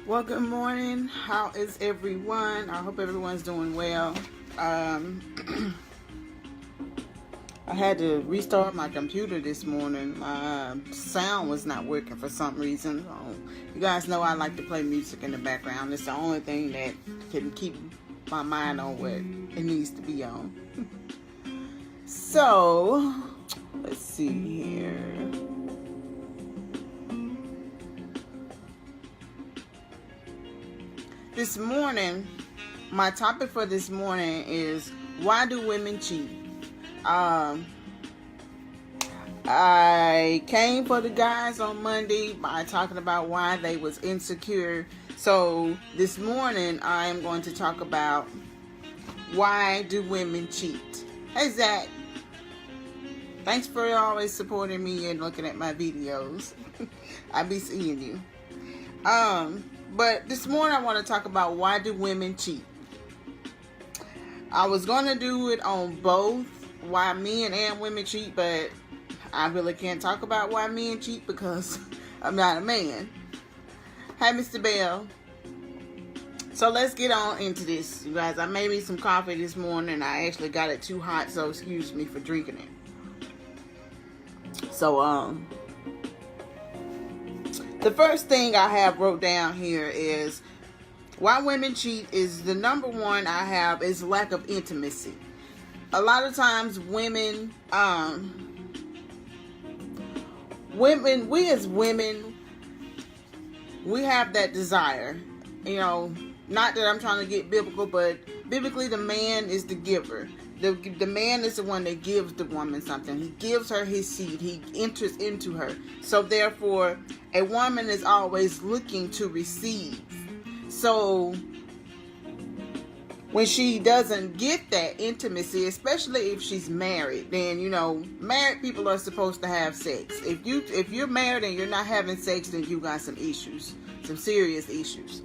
Well, good morning. How is everyone? I hope everyone's doing well. I had to restart my computer this morning. My sound was not working for some reason. You guys know I like to play music in the background. It's the only thing that can keep my mind on what it needs to be on. So, let's see here. This morning, my topic for this morning is, why do women cheat? I came for the guys on Monday by talking about why they was insecure. So this morning, I am going to talk about why do women cheat. Hey, Zach. Thanks for always supporting me and looking at my videos. I be seeing you. But this morning I want to talk about why do women cheat. I was going to do it on both why men and women cheat, but I really can't talk about why men cheat because I'm not a man. Hi, Mr. Bell. So let's get on into this, you guys. I made me some coffee this morning. I actually got it too hot, so excuse me for drinking it. So, the first thing I have wrote down here is why women cheat is the number one I have is lack of intimacy. A lot of times we as women, we have that desire. You know, not that I'm trying to get biblical, but biblically the man is the giver. The man is the one that gives the woman something. He gives her his seed. He enters into her. So therefore, a woman is always looking to receive. So when she doesn't get that intimacy, especially if she's married, then, you know, married people are supposed to have sex. If you're married and you're not having sex, then you got some issues, some serious issues.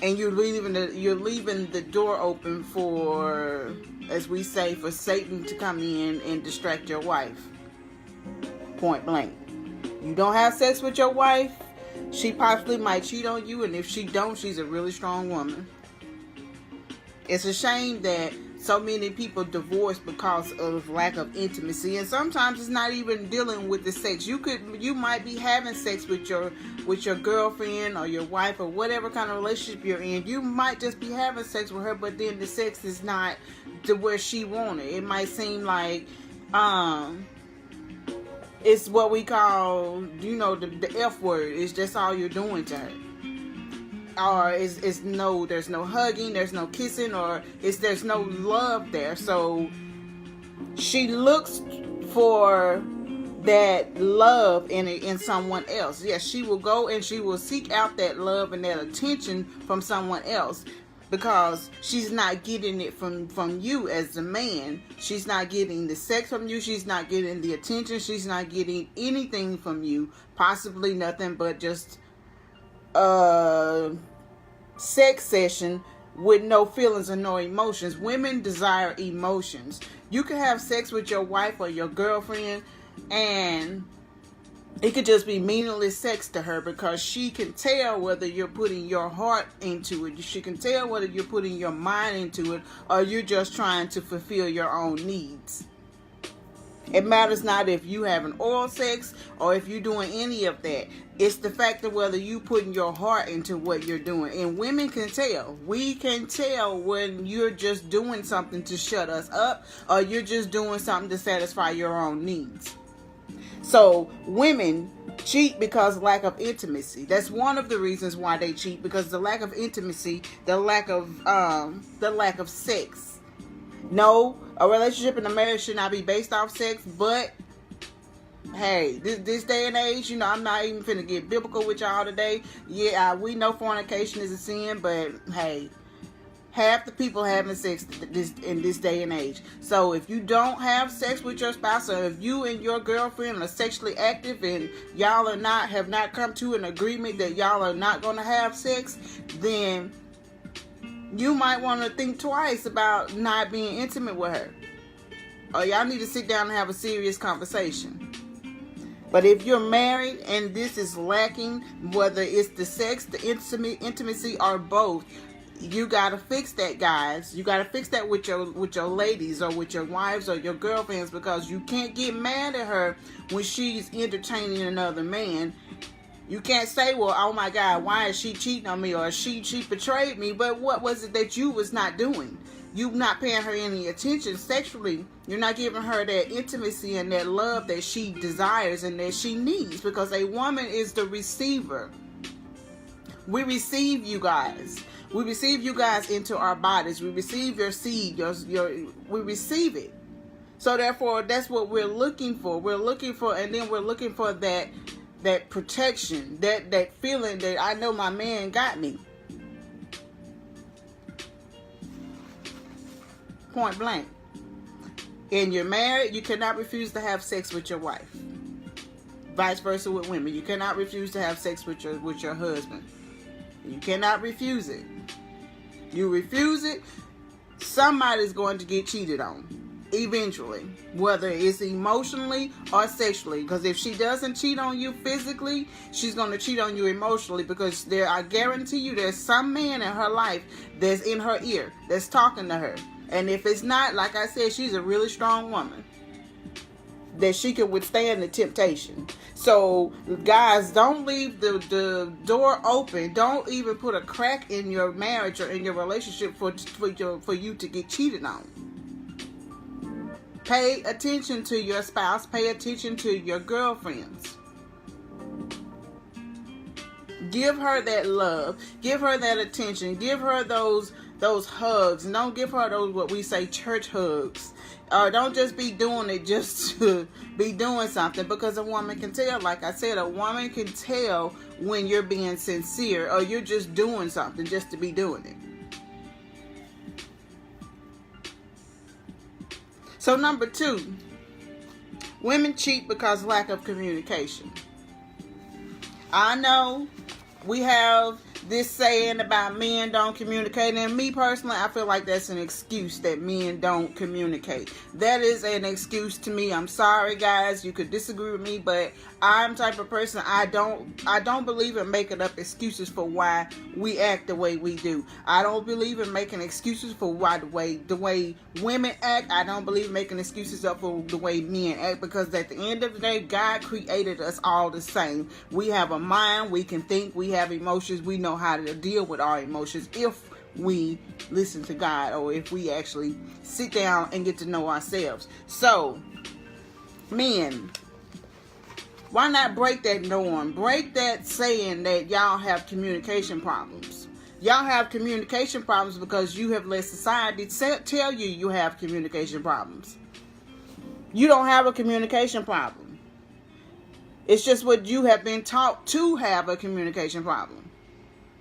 And you're leaving the door open for, as we say, for Satan to come in and distract your wife. Point blank. You don't have sex with your wife, she possibly might cheat on you, and if she don't, she's a really strong woman. It's a shame that so many people divorce because of lack of intimacy, and sometimes it's not even dealing with the sex. You might be having sex with your girlfriend or your wife or whatever kind of relationship you're in. You might just be having sex with her, but then the sex is not to where she wanted. It might seem like it's what we call, you know, the F word. It's just all you're doing to her. Or there's no hugging, there's no kissing, or there's no love there. So she looks for that love in someone else. Yes, she will go and she will seek out that love and that attention from someone else, because she's not getting it from you as the man. She's not getting the sex from you. She's not getting the attention. She's not getting anything from you. Possibly nothing but just sex session with no feelings and no emotions. Women desire emotions. You can have sex with your wife or your girlfriend and it could just be meaningless sex to her, because she can tell whether you're putting your heart into it. She can tell whether you're putting your mind into it or you're just trying to fulfill your own needs. It matters not if you having oral sex or if you're doing any of that. It's the fact of whether you putting your heart into what you're doing. And women can tell. We can tell when you're just doing something to shut us up or you're just doing something to satisfy your own needs. So women cheat because of lack of intimacy. That's one of the reasons why they cheat, because the lack of intimacy, the lack of sex. No, a relationship and a marriage should not be based off sex, but hey, this day and age, you know, I'm not even finna get biblical with y'all today. Yeah, we know fornication is a sin, but hey, half the people having sex in this day and age. So if you don't have sex with your spouse, or if you and your girlfriend are sexually active and y'all have not come to an agreement that y'all are not going to have sex, then you might want to think twice about not being intimate with her. Or y'all need to sit down and have a serious conversation. But if you're married and this is lacking, whether it's the sex, the intimacy, or both, you gotta fix that, guys. You gotta fix that with your ladies, or with your wives, or your girlfriends, because you can't get mad at her when she's entertaining another man. You can't say, well, oh my God, why is she cheating on me, or she betrayed me? But what was it that you was not doing? You not paying her any attention sexually. You're not giving her that intimacy and that love that she desires and that she needs, because a woman is the receiver. We receive you guys. We receive you guys into our bodies. We receive your seed. We receive it. So therefore, that's what we're looking for. We're looking for, and then we're looking for that protection, that feeling that I know my man got me. Point blank. And you're married, you cannot refuse to have sex with your wife. Vice versa with women. You cannot refuse to have sex with your husband. You cannot refuse it. You refuse it, somebody's going to get cheated on eventually, whether it's emotionally or sexually. Because if she doesn't cheat on you physically, she's going to cheat on you emotionally, because I guarantee you there's some man in her life that's in her ear, that's talking to her. And if it's not, like I said, she's a really strong woman, that she can withstand the temptation. So guys, don't leave the door open. Don't even put a crack in your marriage or in your relationship for you to get cheated on. Pay attention to your spouse. Pay attention to your girlfriends. Give her that love. Give her that attention. Give her those hugs. And don't give her those, what we say, church hugs. Or don't just be doing it just to be doing something, because a woman can tell. Like I said, a woman can tell when you're being sincere or you're just doing something just to be doing it. So number 2, women cheat because lack of communication. I know we have this saying about men don't communicate, and me personally, I feel like that's an excuse that men don't communicate. That is an excuse to me. I'm sorry, guys, you could disagree with me, but I'm the type of person, I don't believe in making up excuses for why we act the way we do. I don't believe in making excuses for why the way women act. I don't believe in making excuses up for the way men act, because at the end of the day, God created us all the same. We have a mind, we can think, we have emotions, we know how to deal with our emotions if we listen to God, or if we actually sit down and get to know ourselves. So, men, why not break that norm? Break that saying that y'all have communication problems. Y'all have communication problems because you have let society tell you have communication problems. You don't have a communication problem. It's just what you have been taught to have a communication problem.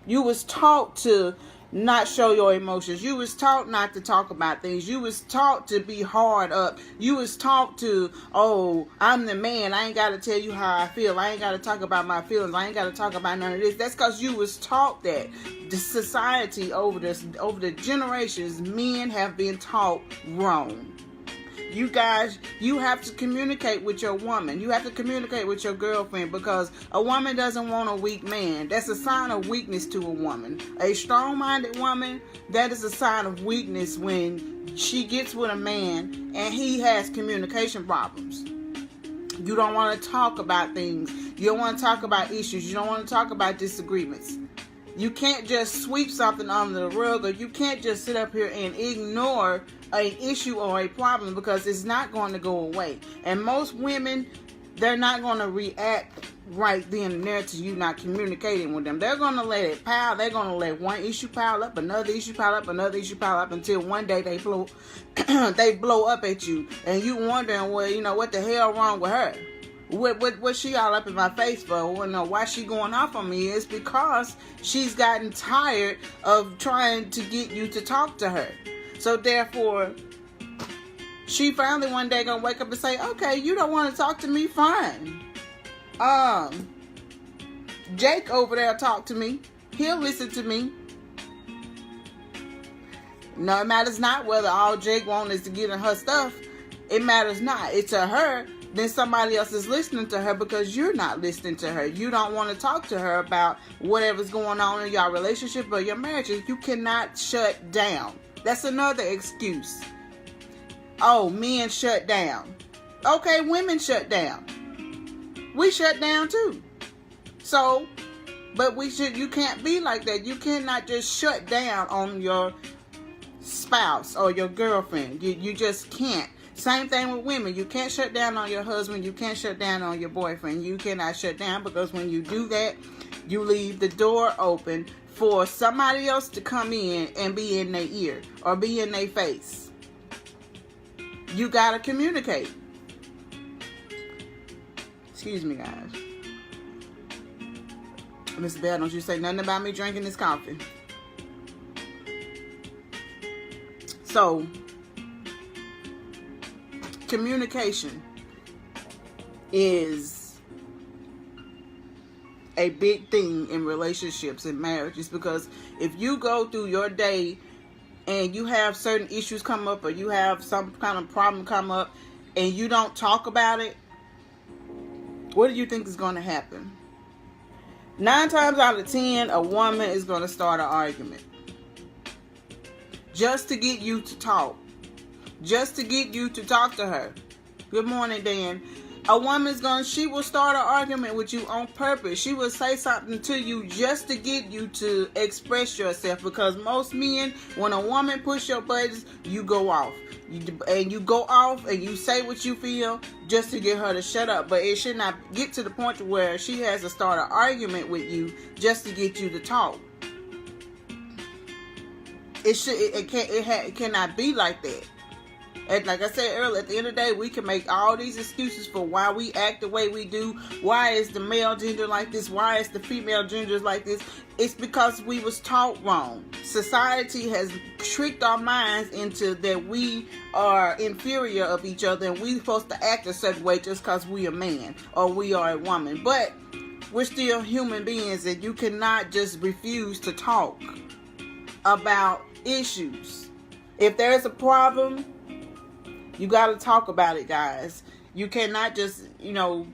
You was taught to not show your emotions. You was taught not to talk about things. You was taught to be hard up. You was taught to, oh, I'm the man, I ain't got to tell you how I feel. I ain't got to talk about my feelings. I ain't got to talk about none of this. That's because you was taught that. The society over the generations, men have been taught wrong. You guys, you have to communicate with your woman. You have to communicate with your girlfriend, because a woman doesn't want a weak man. That's a sign of weakness to a woman. A strong-minded woman, that is a sign of weakness when she gets with a man and he has communication problems. You don't want to talk about things. You don't want to talk about issues. You don't want to talk about disagreements. You can't just sweep something under the rug, or you can't just sit up here and ignore an issue or a problem, because it's not going to go away. And most women, they're not going to react right then and there to you not communicating with them. They're going to let it pile. They're going to let one issue pile up, another issue pile up, another issue pile up, until one day they blow up at you, and you wondering, well, what the hell wrong with her? What she all up in my face for? Why she going off on me is because she's gotten tired of trying to get you to talk to her. So therefore, she finally one day gonna wake up and say, okay, you don't want to talk to me, fine. Jake over there talk to me. He'll listen to me. No, it matters not whether all Jake wants is to get in her stuff. It matters not. It's to her. then somebody else is listening to her because you're not listening to her. You don't want to talk to her about whatever's going on in your relationship or your marriage. You cannot shut down. That's another excuse. Oh, men shut down. Okay, women shut down. We shut down too. So, but you can't be like that. You cannot just shut down on your spouse or your girlfriend. You just can't. Same thing with women. You can't shut down on your husband. You can't shut down on your boyfriend. You cannot shut down, because when you do that, you leave the door open for somebody else to come in and be in their ear or be in their face. You gotta communicate. Excuse me, guys. Miss Bell, don't you say nothing about me drinking this coffee. So, communication is a big thing in relationships and marriages, because if you go through your day and you have certain issues come up, or you have some kind of problem come up, and you don't talk about it, what do you think is going to happen? 9 times out of 10, a woman is going to start an argument just to get you to talk. Just to get you to talk to her. Good morning, Dan. A woman's she will start an argument with you on purpose. She will say something to you just to get you to express yourself, because most men, when a woman push your buttons, you go off. You go off and you say what you feel just to get her to shut up. But it should not get to the point where she has to start an argument with you just to get you to talk. It cannot be like that. And like I said earlier, at the end of the day, we can make all these excuses for why we act the way we do. Why is the male gender like this? Why is the female gender like this? It's because we was taught wrong. Society has tricked our minds into that we are inferior of each other, and we supposed to act a certain way just because we a man or we are a woman. But we're still human beings, and you cannot just refuse to talk about issues. If there's a problem, you got to talk about it, guys. You cannot just,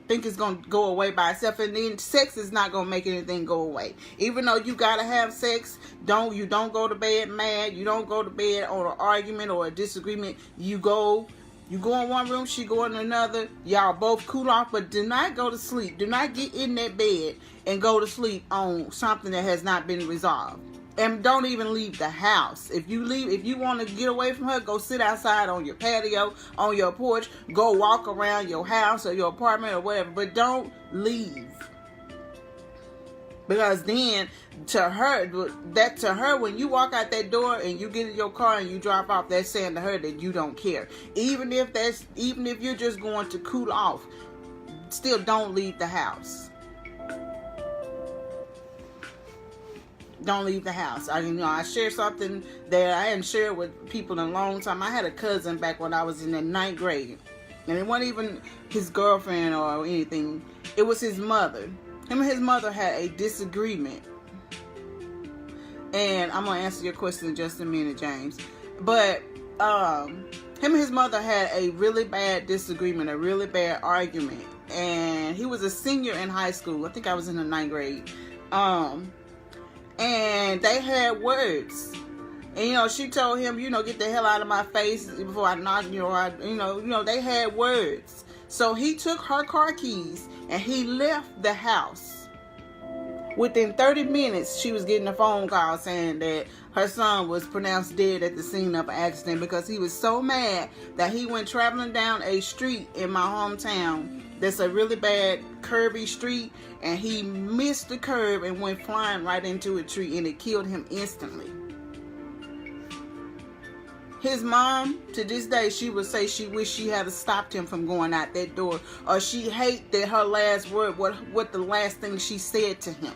think it's going to go away by itself. And then sex is not going to make anything go away. Even though you got to have sex, you don't go to bed mad. You don't go to bed on an argument or a disagreement. You go in one room, she go in another. Y'all both cool off, but do not go to sleep. Do not get in that bed and go to sleep on something that has not been resolved. And don't even leave the house. If you want to get away from her, go sit outside on your patio, on your porch. Go walk around your house or your apartment or whatever. But don't leave. Because then, to her, when you walk out that door and you get in your car and you drive off, that's saying to her that you don't care. Even if you're just going to cool off, still don't leave the house. Don't leave the house. I share something that I hadn't shared with people in a long time. I had a cousin back when I was in the 9th grade. And it wasn't even his girlfriend or anything. It was his mother. Him and his mother had a disagreement. And I'm going to answer your question in just a minute, James. But him and his mother had a really bad disagreement, a really bad argument. And he was a senior in high school. I think I was in the 9th grade. And they had words. And, she told him, get the hell out of my face before I knock you. They had words. So he took her car keys and he left the house. Within 30 minutes, she was getting a phone call saying that her son was pronounced dead at the scene of an accident, because he was so mad that he went traveling down a street in my hometown that's a really bad curvy street, and he missed the curve and went flying right into a tree, and it killed him instantly. His mom, to this day, she would say she wished she had stopped him from going out that door, or she hate that her last word, what the last thing she said to him.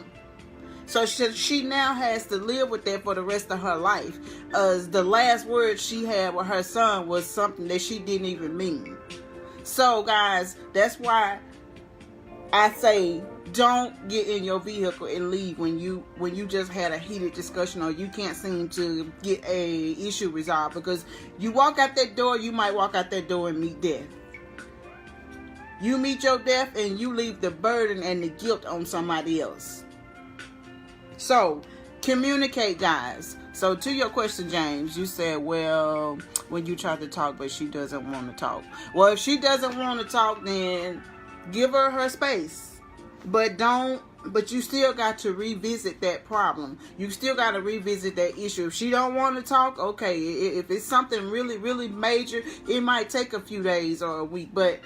So she now has to live with that for the rest of her life. The last word she had with her son was something that she didn't even mean. So, guys, that's why I say don't get in your vehicle and leave when you just had a heated discussion, or you can't seem to get a issue resolved, because you walk out that door, you might walk out that door and meet death. You meet your death and you leave the burden and the guilt on somebody else. So, communicate, guys. So, to your question, James, you said, well, when you try to talk, but she doesn't want to talk. Well, if she doesn't want to talk, then give her space. But you still got to revisit that problem. You still got to revisit that issue. If she don't want to talk, okay. If it's something really, really major, it might take a few days or a week. But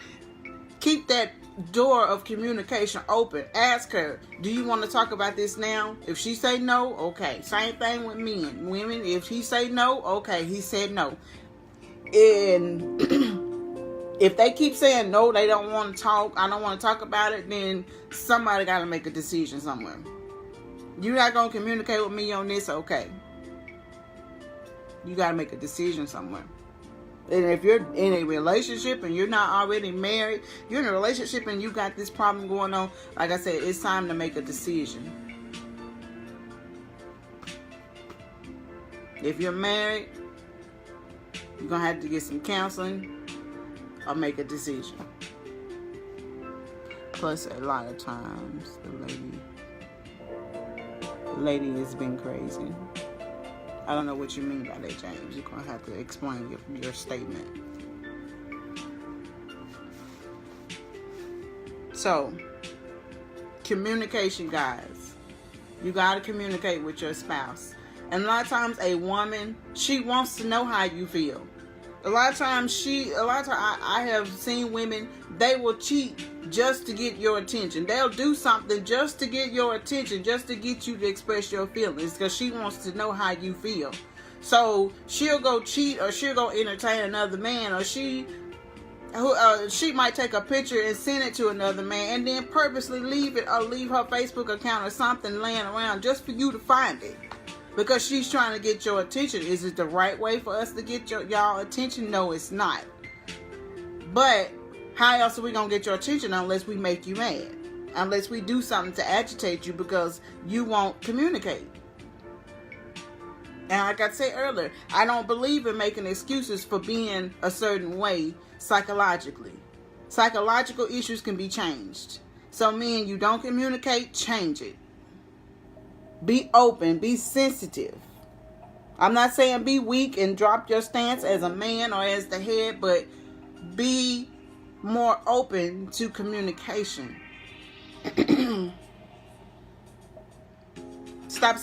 keep that door of communication open. Ask her, do you want to talk about this now? If she say no, okay. Same thing with men. Women, if he say no, okay, he said no. And if they keep saying no, they don't want to talk, I don't want to talk about it, then somebody got to make a decision somewhere. You're not going to communicate with me on this, okay. You got to make a decision somewhere. And if you're in a relationship and you're not already married, you're in a relationship and you got this problem going on, like I said, it's time to make a decision. If you're married, you're going to have to get some counseling or make a decision. Plus, a lot of times, the lady has been crazy. I don't know what you mean by that, James. You're going to have to explain your statement. So, communication, guys. You got to communicate with your spouse. And a lot of times, a woman, she wants to know how you feel. A lot of times I have seen women, they will cheat just to get your attention. They'll do something just to get your attention, just to get you to express your feelings, because she wants to know how you feel. So she'll go cheat, or she'll go entertain another man, or she might take a picture and send it to another man, and then purposely leave it, or leave her Facebook account or something laying around just for you to find it. Because she's trying to get your attention. Is it the right way for us to get y'all attention? No, it's not. But how else are we going to get your attention unless we make you mad? Unless we do something to agitate you because you won't communicate. And like I said earlier, I don't believe in making excuses for being a certain way psychologically. Psychological issues can be changed. So men, you don't communicate, change it. Be open, be sensitive. I'm not saying be weak and drop your stance as a man or as the head, but be more open to communication. Stop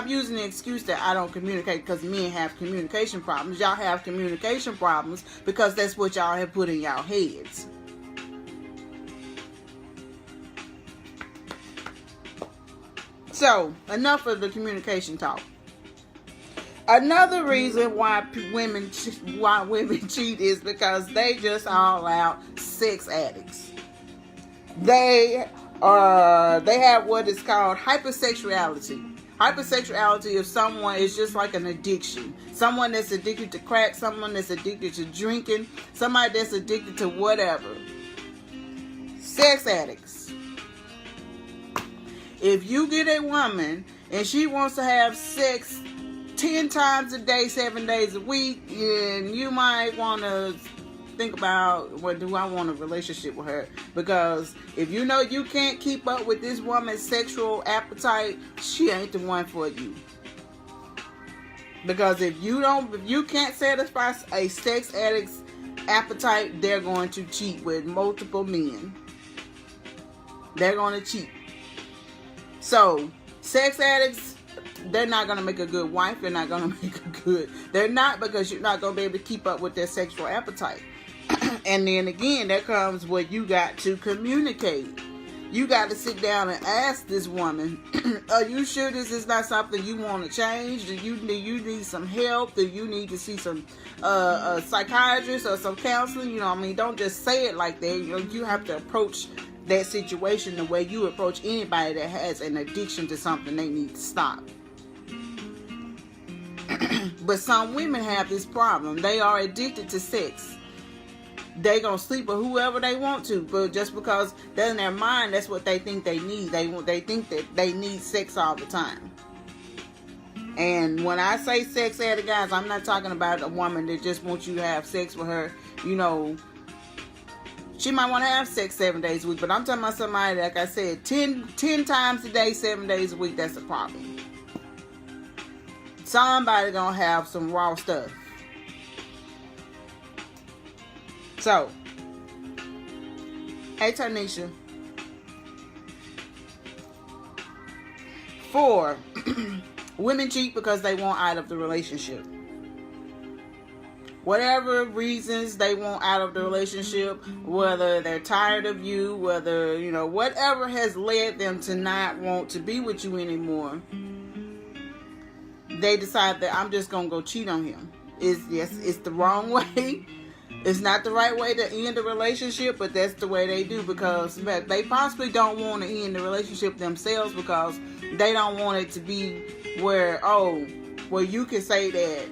using the excuse that I don't communicate because men have communication problems. Y'all have communication problems because that's what y'all have put in y'all heads. So, enough of the communication talk. Another reason why women cheat is because they just all out sex addicts. They have what is called hypersexuality. Hypersexuality of someone is just like an addiction. Someone that's addicted to crack, someone that's addicted to drinking, somebody that's addicted to whatever. Sex addicts. If you get a woman and she wants to have sex 10 times a day, 7 days a week, and you might want to think about, well, do I want a relationship with her? Because if you know you can't keep up with this woman's sexual appetite, she ain't the one for you. Because if you can't satisfy a sex addict's appetite, they're going to cheat with multiple men. They're going to cheat. So, sex addicts, they're not going to make a good wife. They're not going to make a good... They're not, because you're not going to be able to keep up with their sexual appetite. And then again, there comes what you got to communicate. You got to sit down and ask this woman, are you sure this is not something you want to change? Do you need some help? Do you need to see some a psychiatrist or some counseling? You know what I mean? Don't just say it like that. You have to approach that situation the way you approach anybody that has an addiction to something they need to stop. But some women have this problem. They are addicted to sex. They gonna sleep with whoever they want to, but just because that's in their mind, that's what they think they need. They think that they need sex all the time. And when I say sex addict, guys, I'm not talking about a woman that just wants you to have sex with her, She might want to have sex 7 days a week, but I'm talking about somebody, like I said, 10 times a day, 7 days a week. That's a problem. Somebody gonna have some raw stuff. So, hey Tanisha. 4, women cheat because they want out of the relationship. Whatever reasons they want out of the relationship, whether they're tired of you, whether, whatever has led them to not want to be with you anymore, they decide that I'm just going to go cheat on him. It's the wrong way. It's not the right way to end a relationship, but that's the way they do, because they possibly don't want to end the relationship themselves, because they don't want it to be where you can say that,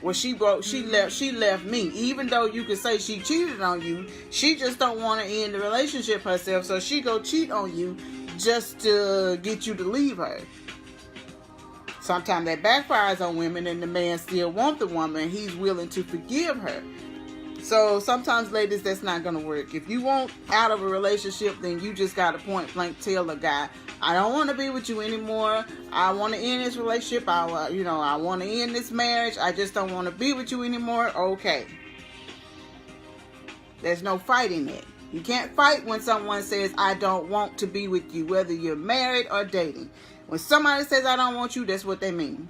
well, she left me. Even though you could say she cheated on you, she just don't want to end the relationship herself, so she go cheat on you just to get you to leave her. Sometimes that backfires on women, and the man still wants the woman. He's willing to forgive her. So sometimes, ladies, that's not going to work. If you want out of a relationship, then you just got to point blank tell a guy, I don't want to be with you anymore. I want to end this relationship. I want to end this marriage. I just don't want to be with you anymore. Okay. There's no fighting it. You can't fight when someone says, I don't want to be with you, whether you're married or dating. When somebody says, I don't want you, that's what they mean.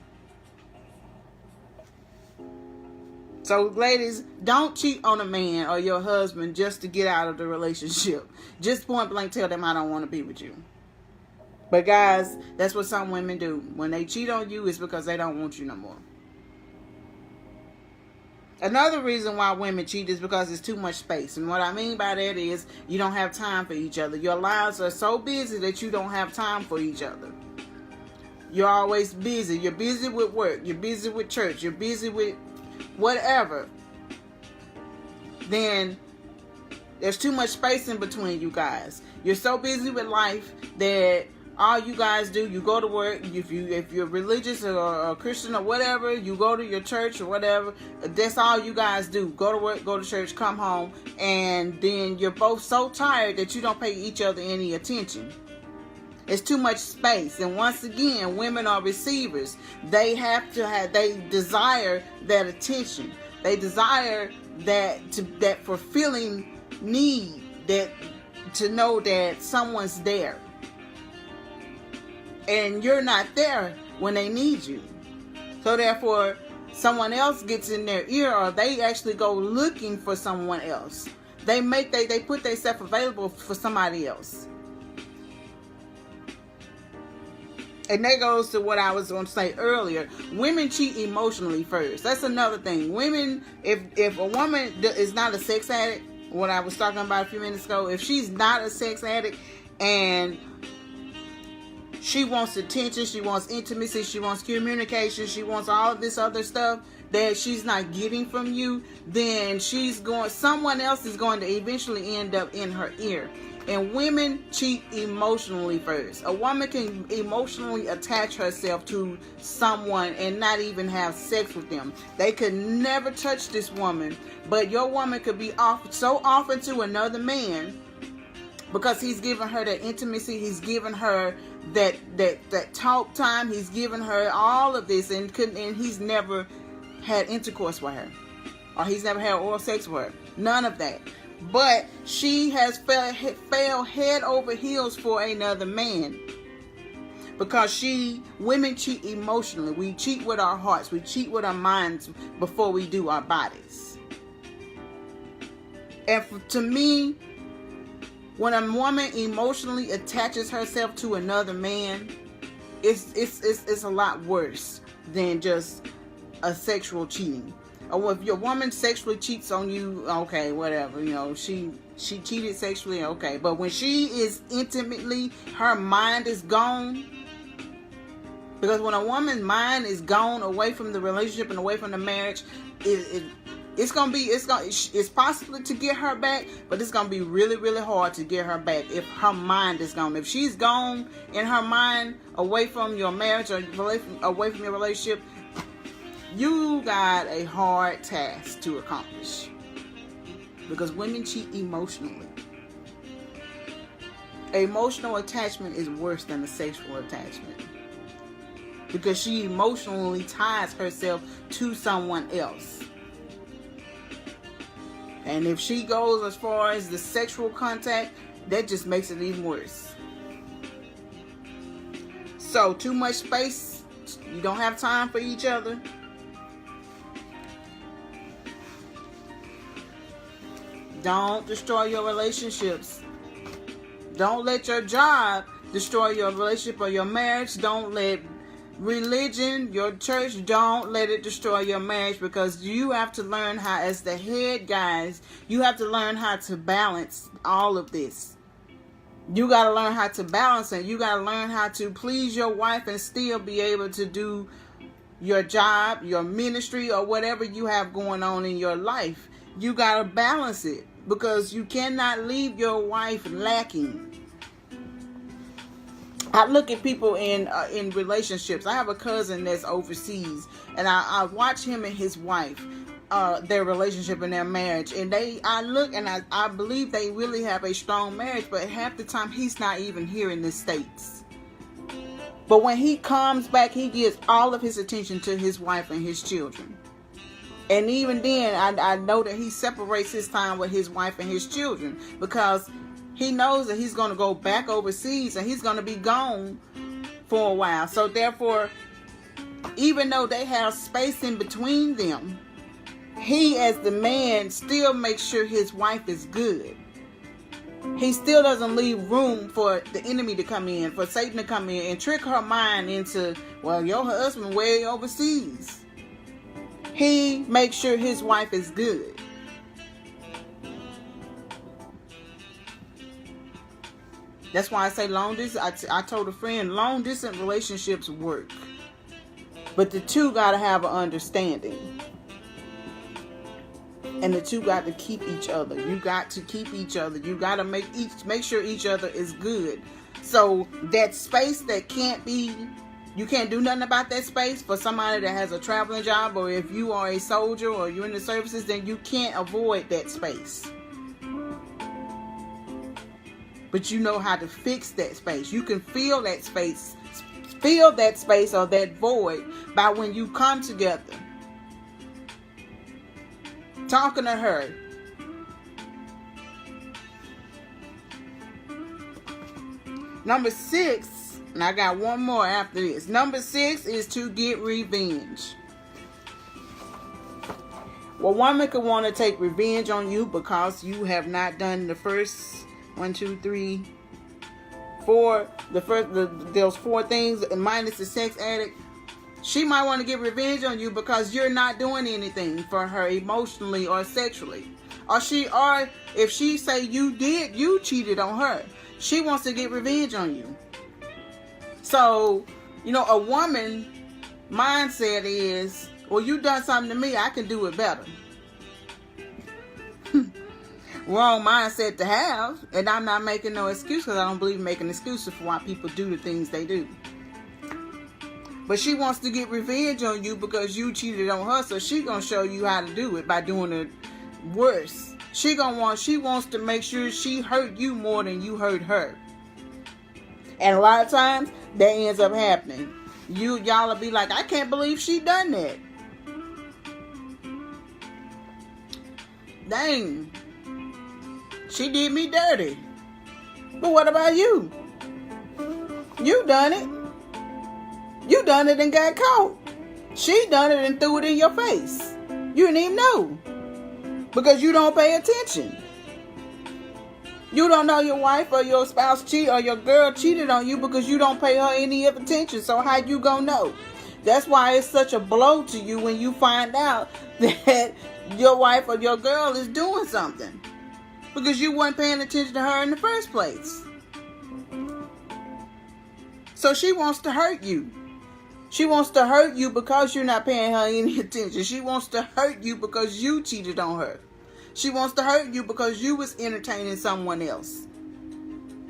So, ladies, don't cheat on a man or your husband just to get out of the relationship. Just point blank tell them, I don't want to be with you. But, guys, that's what some women do. When they cheat on you, it's because they don't want you no more. Another reason why women cheat is because it's too much space. And what I mean by that is you don't have time for each other. Your lives are so busy that you don't have time for each other. You're always busy. You're busy with work. You're busy with church. You're busy with whatever. Then there's too much space in between you guys. You're so busy with life that all you guys do, you go to work. If you're religious or Christian or whatever, you go to your church or whatever. That's all you guys do. Go to work, go to church, come home, and then you're both so tired that you don't pay each other any attention. It's too much space. And once again, women are receivers. They desire that attention. They desire that fulfilling need, that to know that someone's there. And you're not there when they need you. So therefore, someone else gets in their ear, or they actually go looking for someone else. They put themselves available for somebody else. And that goes to what I was going to say earlier. Women cheat emotionally first. That's another thing. Women, if a woman is not a sex addict, what I was talking about a few minutes ago, if she's not a sex addict and she wants attention, she wants intimacy, she wants communication, she wants all of this other stuff that she's not getting from you, then someone else is going to eventually end up in her ear. And women cheat emotionally first. A woman can emotionally attach herself to someone and not even have sex with them. They could never touch this woman, but your woman could be so often to another man because he's given her that intimacy, he's given her that talk time, he's given her all of this, and he's never had intercourse with her, or he's never had oral sex with her. None of that. But she has fell head over heels for another man. Because women cheat emotionally. We cheat with our hearts. We cheat with our minds before we do our bodies. And to me, when a woman emotionally attaches herself to another man, it's a lot worse than just a sexual cheating. Or if your woman sexually cheats on you, okay, whatever, she cheated sexually, okay. But when she is intimately, her mind is gone. Because when a woman's mind is gone away from the relationship and away from the marriage, it's possible to get her back, but it's gonna be really, really hard to get her back if her mind is gone. If she's gone in her mind away from your marriage or away from your relationship, you got a hard task to accomplish. because women cheat emotionally. Emotional attachment is worse than a sexual attachment, because she emotionally ties herself to someone else. And if she goes as far as the sexual contact, that just makes it even worse. So, too much space, you don't have time for each other. Don't destroy your relationships. Don't let your job destroy your relationship or your marriage. Don't let religion, your church, don't let it destroy your marriage, because you have to learn how, as the head guys, you have to learn how to balance all of this. You got to learn how to balance it. You got to learn how to please your wife and still be able to do your job, your ministry, or whatever you have going on in your life. You got to balance it, because you cannot leave your wife lacking. I look at people in relationships. I have a cousin that's overseas, and I watch him and his wife, their relationship and their marriage, and I believe they really have a strong marriage, but half the time he's not even here in the States. But when he comes back, he gives all of his attention to his wife and his children. And even then, I know that he separates his time with his wife and his children, because he knows that he's going to go back overseas and he's going to be gone for a while. So therefore, even though they have space in between them, he, as the man, still makes sure his wife is good. He still doesn't leave room for the enemy to come in, for Satan to come in and trick her mind into, well, your husband way overseas. He makes sure his wife is good. That's why I say long distance. I told a friend, long distance relationships work, but the two got to have an understanding. And the two got to keep each other. You got to keep each other. You got to make sure each other is good. So that space that you can't do nothing about that space for somebody that has a traveling job, or if you are a soldier or you're in the services, then you can't avoid that space. But you know how to fix that space. You can fill that space or that void by when you come together, talking to her. Number 6, and I got one more after this. Number 6 is to get revenge. Well, woman could want to take revenge on you because you have not done the first 1, 2, 3, 4. Those 4 things minus the sex addict. She might want to get revenge on you because you're not doing anything for her emotionally or sexually. Or if she say you cheated on her, she wants to get revenge on you. So, a woman mindset is, well, you done something to me, I can do it better. Wrong mindset to have, and I'm not making no excuse, because I don't believe in making excuses for why people do the things they do. But she wants to get revenge on you because you cheated on her, so she gonna show you how to do it by doing it worse. She wants to make sure she hurt you more than you hurt her. And a lot of times that ends up happening. Y'all will be like, I can't believe she done that. Dang. She did me dirty. But what about you? You done it. You done it and got caught. She done it and threw it in your face. You didn't even know. Because you don't pay attention. You don't know your wife or your spouse cheated or your girl cheated on you because you don't pay her any of attention. So how you gonna know? That's why it's such a blow to you when you find out that your wife or your girl is doing something. Because you weren't paying attention to her in the first place. So she wants to hurt you. She wants to hurt you because you're not paying her any attention. She wants to hurt you because you cheated on her. She wants to hurt you because you was entertaining someone else.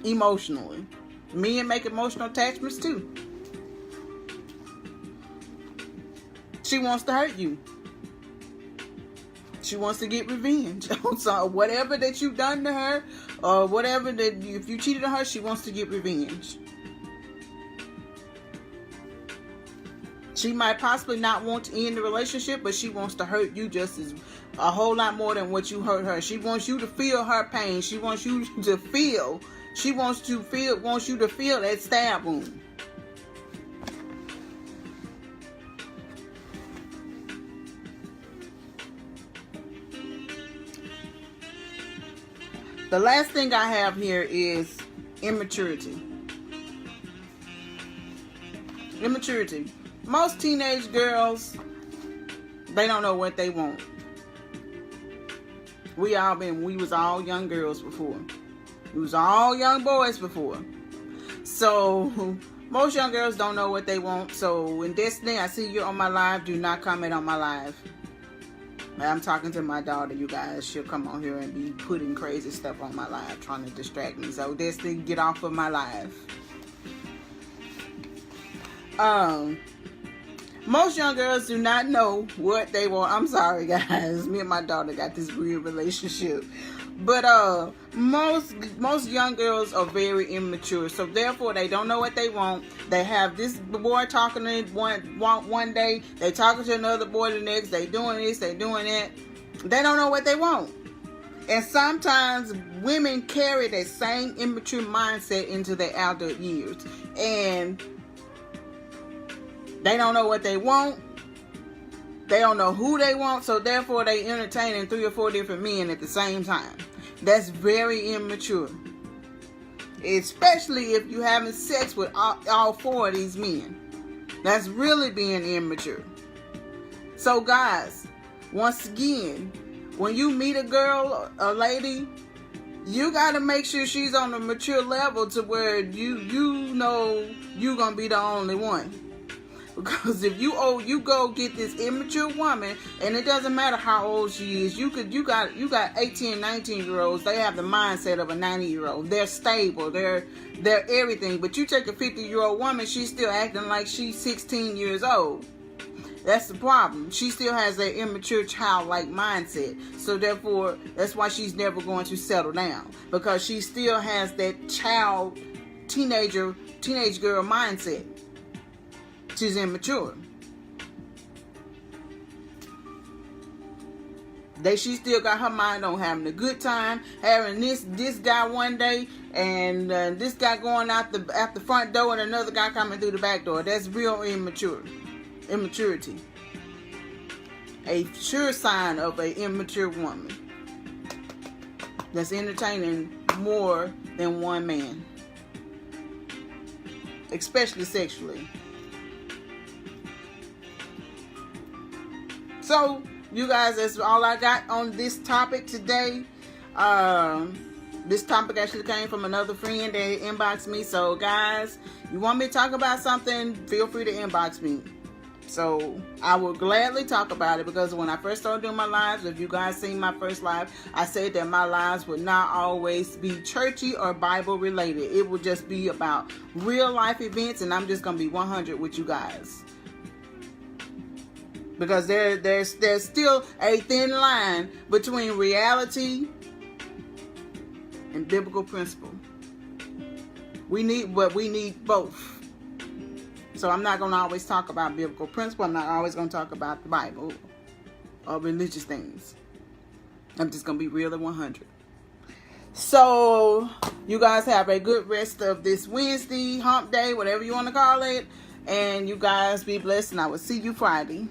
Emotionally. Men make emotional attachments too. She wants to hurt you. She wants to get revenge. So whatever that you've done to her, or whatever that if you cheated on her, she wants to get revenge. She might possibly not want to end the relationship, but she wants to hurt you just as a whole lot more than what you hurt her. She wants you to feel her pain. She wants you to feel. She wants you to feel that stab wound. The last thing I have here is immaturity. Immaturity. Most teenage girls, they don't know what they want. We was all young girls before. We was all young boys before. So most young girls don't know what they want. So in Destiny, I see you on my live. Do not comment on my live. I'm talking to my daughter, you guys. She'll come on here and be putting crazy stuff on my live, trying to distract me. So Destiny, get off of my live. Most young girls do not know what they want. I'm sorry, guys. Me and my daughter got this weird relationship. But most young girls are very immature. So therefore, they don't know what they want. They have this boy talking to one day. They talking to another boy the next. They doing this. They doing that. They don't know what they want. And sometimes women carry that same immature mindset into their adult years. And they don't know what they want. They don't know who they want. So therefore, they entertaining 3 or 4 different men at the same time. That's very immature. Especially if you having sex with all 4 of these men. That's really being immature. So guys, once again, when you meet a girl, a lady, you got to make sure she's on a mature level to where you know you're going to be the only one. Because if you go get this immature woman, and it doesn't matter how old she is, you got 18, 19-year-olds. They have the mindset of a 90-year-old. They're stable. They're everything. But you take a 50-year-old woman, she's still acting like she's 16 years old. That's the problem. She still has that immature childlike mindset. So therefore, that's why she's never going to settle down, because she still has that teenage girl mindset. She's immature. She still got her mind on having a good time, having this guy one day, and this guy going out the front door, and another guy coming through the back door. That's real immaturity. A sure sign of an immature woman that's entertaining more than one man, especially sexually. So, you guys, that's all I got on this topic today. This topic actually came from another friend that inboxed me. So, guys, you want me to talk about something, feel free to inbox me. So, I will gladly talk about it, because when I first started doing my lives, if you guys seen my first live, I said that my lives would not always be churchy or Bible related. It would just be about real life events, and I'm just going to be 100 with you guys. Because there's still a thin line between reality and biblical principle. We need both. So I'm not going to always talk about biblical principle. I'm not always going to talk about the Bible or religious things. I'm just going to be real at 100. So you guys have a good rest of this Wednesday, hump day, whatever you want to call it. And you guys be blessed, and I will see you Friday.